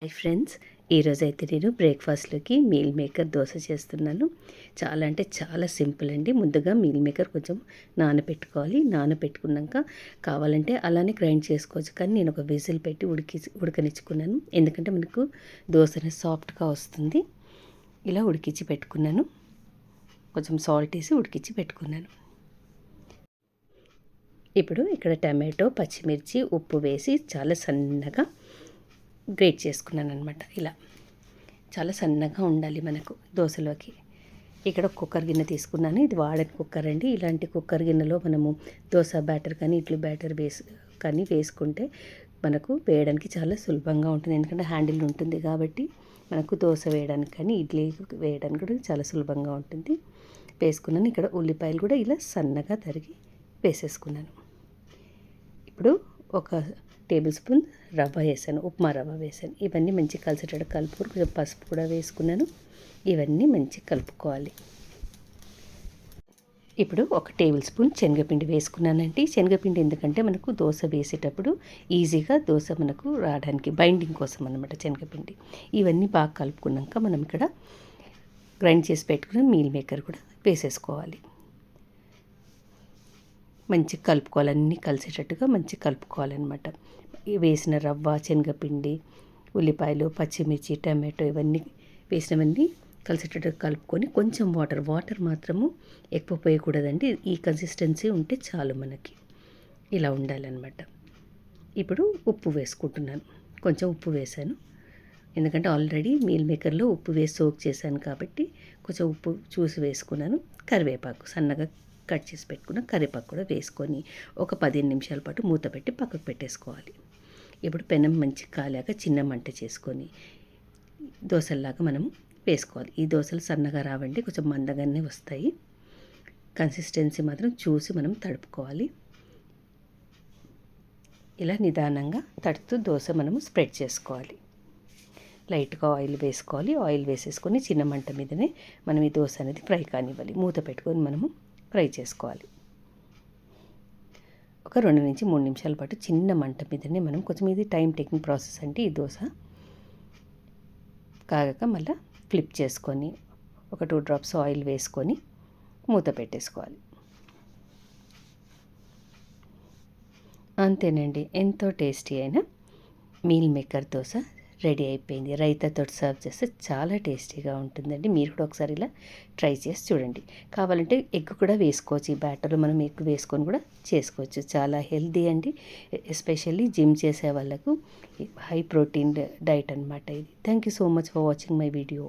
Hi friends, ఈరోజైతే నేను బ్రేక్ఫాస్ట్లోకి meal maker dosa చేస్తున్నాను. చాలా అంటే చాలా సింపుల్ అండి. ముందుగా మీల్ మేకర్ కొంచెం నానబెట్టుకోవాలి. నానబెట్టుకున్నాక కావాలంటే అలానే గ్రైండ్ చేసుకోవచ్చు, కానీ నేను ఒక విజిల్ పెట్టి ఉడకనిచ్చుకున్నాను. ఎందుకంటే మనకు దోశ అనేది సాఫ్ట్గా వస్తుంది. ఇలా ఉడికించి పెట్టుకున్నాను. కొంచెం సాల్ట్ వేసి ఉడికించి పెట్టుకున్నాను. ఇప్పుడు ఇక్కడ టమాటో, పచ్చిమిర్చి, ఉప్పు వేసి చాలా సన్నగా గ్రేట్ చేసుకున్నాను అనమాట. ఇలా చాలా సన్నగా ఉండాలి మనకు దోశలోకి. ఇక్కడ కుక్కర్ గిన్నె తీసుకున్నాను. ఇది వాడని కుక్కర్ అండి. ఇలాంటి కుక్కర్ గిన్నెలో మనము దోశ బ్యాటర్ కానీ ఇడ్లీ బ్యాటర్ వేసుకుంటే మనకు వేయడానికి చాలా సులభంగా ఉంటుంది. ఎందుకంటే హ్యాండిల్ ఉంటుంది కాబట్టి మనకు దోశ వేయడానికి కానీ ఇడ్లీ వేయడానికి కూడా చాలా సులభంగా ఉంటుంది. వేసుకున్నాను. ఇక్కడ ఉల్లిపాయలు కూడా ఇలా సన్నగా తరిగి వేసేసుకున్నాను. ఇప్పుడు ఒక టేబుల్ స్పూన్ రవ్వ వేసాను, ఉప్మా రవ్వ వేసాను. ఇవన్నీ మంచి కలిసేటట్టు కలుపుకొని కొంచెం పసుపు కూడా వేసుకున్నాను. ఇవన్నీ మంచి కలుపుకోవాలి. ఇప్పుడు ఒక టేబుల్ స్పూన్ శనగపిండి వేసుకున్నానండి. శనగపిండి ఎందుకంటే మనకు దోశ వేసేటప్పుడు ఈజీగా దోశ మనకు రావడానికి బైండింగ్ కోసం అన్నమాట శనగపిండి. ఇవన్నీ బాగా కలుపుకున్నాక మనం ఇక్కడ గ్రైండ్ చేసి పెట్టుకున్న మీల్ మేకర్ కూడా వేసేసుకోవాలి. మంచిగా కలుపుకోవాలి. అన్నీ కలిసేటట్టుగా మంచిగా కలుపుకోవాలన్నమాట. వేసిన రవ్వ, శనగపిండి, ఉల్లిపాయలు, పచ్చిమిర్చి, టమాటో ఇవన్నీ వేసినవన్నీ కలిసేటట్టుగా కలుపుకొని కొంచెం వాటర్ మాత్రము ఎక్కువ పోయకూడదండి. ఈ కన్సిస్టెన్సీ ఉంటే చాలు మనకి. ఇలా ఉండాలన్నమాట. ఇప్పుడు ఉప్పు వేసుకుంటున్నాను. కొంచెం ఉప్పు వేసాను. ఎందుకంటే ఆల్రెడీ మీల్ మేకర్లో ఉప్పు వేసి సోక్ చేశాను కాబట్టి కొంచెం ఉప్పు చూసి వేసుకున్నాను. కరివేపాకు సన్నగా కట్ చేసి పెట్టుకున్న కరివేపాకు కూడా వేసుకొని ఒక 15 నిమిషాల పాటు మూత పెట్టి పక్కకు పెట్టేసుకోవాలి. ఇప్పుడు పెనం మంచి కాలాక చిన్న మంట చేసుకొని దోశల్లాగా మనం వేసుకోవాలి. ఈ దోశలు సన్నగా రావండి, కొంచెం మందగానే వస్తాయి. కన్సిస్టెన్సీ మాత్రం చూసి మనం తడుపుకోవాలి. ఇలా నిదానంగా తడుతూ దోశ మనము స్ప్రెడ్ చేసుకోవాలి. లైట్గా ఆయిల్ వేసుకోవాలి. ఆయిల్ వేసేసుకొని చిన్న మంట మీదనే మనం ఈ దోశ అనేది ఫ్రై కానివ్వాలి. మూత పెట్టుకొని మనము ఫ్రై చేసుకోవాలి. ఒక 2 నుంచి 3 నిమిషాల పాటు చిన్న మంట మీదనే మనం కొంచెం ఇది టైం టేకింగ్ ప్రాసెస్ అంటే ఈ దోశ కాగాక మళ్ళీ ఫ్లిప్ చేసుకొని ఒక 2 డ్రాప్స్ ఆయిల్ వేసుకొని మూత పెట్టేసుకోవాలి. అంతేనండి, ఎంతో టేస్టీ అయిన మీల్ మేకర్ దోశ రెడీ అయిపోయింది. రైతాతో సర్వ్ చేస్తే చాలా టేస్టీగా ఉంటుందండి. మీరు కూడా ఒకసారి ఇలా ట్రై చేసి చూడండి. కావాలంటే ఎగ్ కూడా వేసుకోవచ్చు. ఈ బ్యాటర్లో మనం ఎగ్ వేసుకొని కూడా చేసుకోవచ్చు. చాలా హెల్దీ అండి. ఎస్పెషల్లీ జిమ్ చేసే వాళ్ళకు హై ప్రోటీన్ డైట్ అనమాట ఇది. Thank you so much for watching my video.